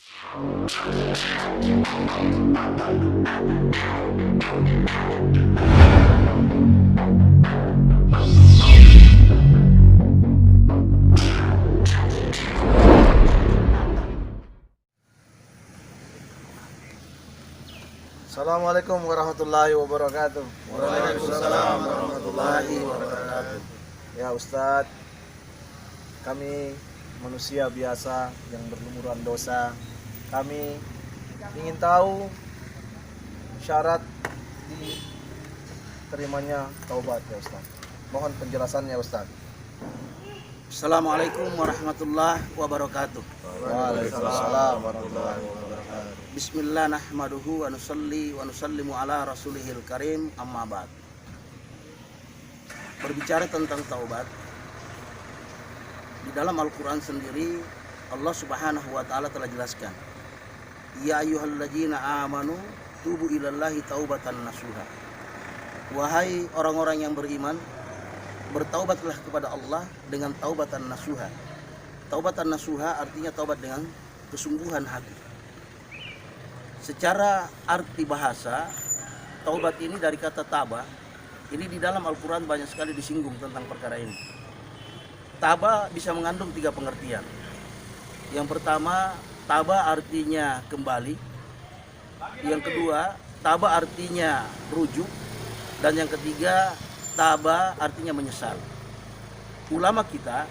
Assalamualaikum warahmatullahi wabarakatuh. Waalaikumsalam warahmatullahi wabarakatuh. Ya Ustadz, kami manusia biasa yang berlumuran dosa. Kami ingin tahu syarat diterimanya taubat ya Ustadz. Mohon penjelasannya Ustadz. Assalamualaikum warahmatullahi wabarakatuh. Waalaikumsalam warahmatullahi wabarakatuh. Bismillah nahmaduhu wa nusalli wa nusallimu ala rasulihil karim, amma ba'd. Berbicara tentang taubat, di dalam Al-Quran sendiri Allah subhanahu wa ta'ala telah jelaskan, ya ayyuhalladzina amanu tubu ilallahi taubatan nasuha. Wahai orang-orang yang beriman, bertaubatlah kepada Allah dengan taubatan nasuha. Taubatan nasuha artinya taubat dengan kesungguhan hati. Secara arti bahasa, taubat ini dari kata taba. Ini di dalam Al-Quran banyak sekali disinggung tentang perkara ini. Taba bisa mengandung 3 pengertian. Yang pertama, taba artinya kembali. Yang kedua, taba artinya rujuk. Dan yang ketiga, taba artinya menyesal. Ulama kita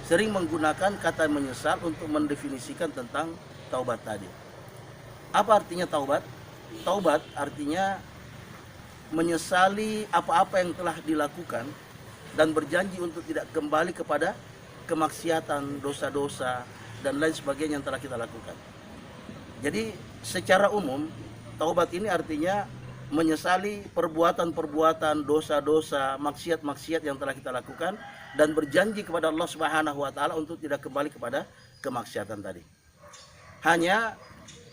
sering menggunakan kata menyesal untuk mendefinisikan tentang taubat tadi. Apa artinya taubat? Taubat artinya menyesali apa-apa yang telah dilakukan dan berjanji untuk tidak kembali kepada kemaksiatan, dosa-dosa, dan lain sebagainya yang telah kita lakukan. Jadi secara umum, taubat ini artinya menyesali perbuatan-perbuatan, dosa-dosa, maksiat-maksiat yang telah kita lakukan dan berjanji kepada Allah Subhanahu wa taala untuk tidak kembali kepada kemaksiatan tadi. Hanya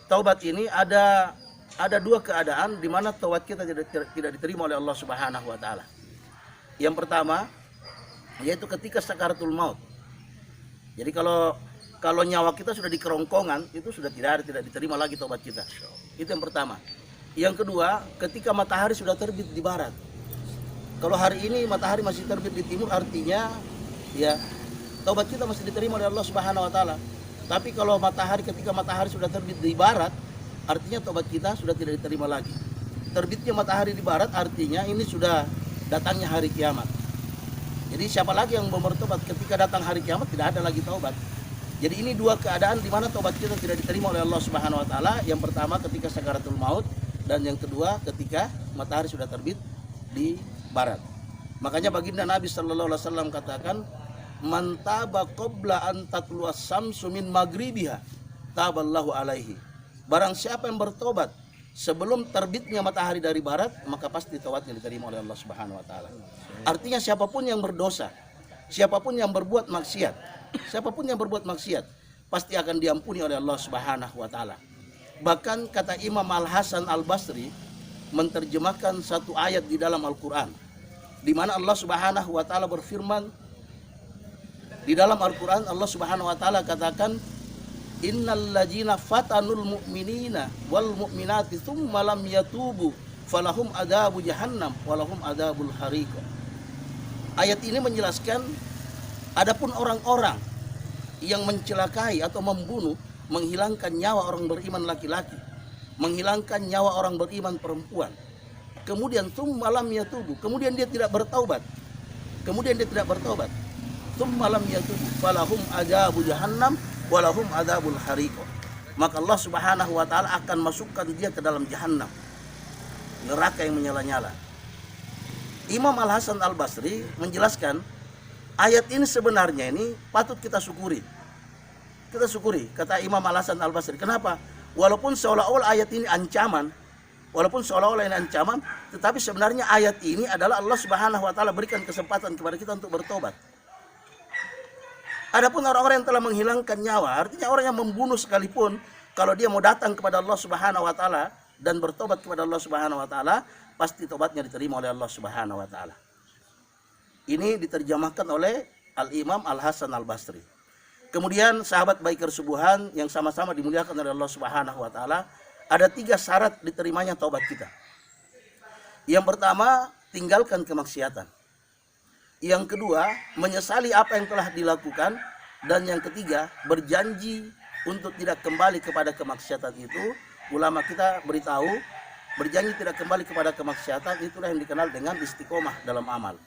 taubat ini ada 2 keadaan di mana taubat kita tidak diterima oleh Allah Subhanahu wa taala. Yang pertama yaitu ketika sakaratul maut. Jadi kalau nyawa kita sudah di kerongkongan, itu sudah tidak diterima lagi taubat kita. Itu yang pertama. Yang kedua, ketika matahari sudah terbit di barat. Kalau hari ini matahari masih terbit di timur, artinya ya taubat kita masih diterima oleh Allah Subhanahu wa taala. Tapi kalau ketika matahari sudah terbit di barat, artinya taubat kita sudah tidak diterima lagi. Terbitnya matahari di barat artinya ini sudah datangnya hari kiamat. Jadi siapa lagi yang mau bertobat ketika datang hari kiamat? Tidak ada lagi taubat. Jadi ini 2 keadaan di mana taubat kita tidak diterima oleh Allah Subhanahu wa taala. Yang pertama ketika sakaratul maut, dan yang kedua ketika matahari sudah terbit di barat. Makanya baginda Nabi sallallahu alaihi wasallam katakan, man taba qabla an tatlu'as samsu min maghribiha taballahu alaihi. Barang siapa yang bertobat sebelum terbitnya matahari dari barat, maka pasti taubatnya diterima oleh Allah Subhanahu wa taala. Artinya siapapun yang berdosa, siapapun yang berbuat maksiat, pasti akan diampuni oleh Allah Subhanahu wa taala. Bahkan kata Imam Al-Hasan Al-Basri menerjemahkan satu ayat di dalam Al-Qur'an di mana Allah Subhanahu wa taala berfirman, di dalam Al-Quran Allah Subhanahu wa taala katakan, innal ladzina fatanul mu'minina wal mu'minati tsumma lam yatubu falahum adzabu jahannam walahum adzabul hariq. Ayat ini menjelaskan adapun orang-orang yang mencelakai atau membunuh, menghilangkan nyawa orang beriman laki-laki, menghilangkan nyawa orang beriman perempuan, kemudian tsumma lam yatubu, kemudian dia tidak bertaubat, malam yatubu falahum adzabu jahannam walahum adzabul hariq. Maka Allah Subhanahu wa taala akan masukkan dia ke dalam jahannam, neraka yang menyala-nyala. Imam Al-Hasan Al-Basri menjelaskan ayat ini sebenarnya ini patut kita syukuri. Kata Imam Al-Hasan Al-Basri. Kenapa? Walaupun seolah-olah ayat ini ancaman, tetapi sebenarnya ayat ini adalah Allah Subhanahu wa taala berikan kesempatan kepada kita untuk bertobat. Adapun orang-orang yang telah menghilangkan nyawa, artinya orang yang membunuh sekalipun, kalau dia mau datang kepada Allah Subhanahu wa taala dan bertobat kepada Allah Subhanahu wa taala, pasti tobatnya diterima oleh Allah Subhanahu wa taala. Ini diterjemahkan oleh Al-Imam Al-Hasan Al-Basri. Kemudian sahabat baik kesubuhan yang sama-sama dimuliakan oleh Allah Subhanahu wa taala, ada 3 syarat diterimanya taubat kita. Yang pertama, tinggalkan kemaksiatan. Yang kedua, menyesali apa yang telah dilakukan, dan yang ketiga, berjanji untuk tidak kembali kepada kemaksiatan itu. Ulama kita beritahu, berjanji tidak kembali kepada kemaksiatan itulah yang dikenal dengan istiqomah dalam amal.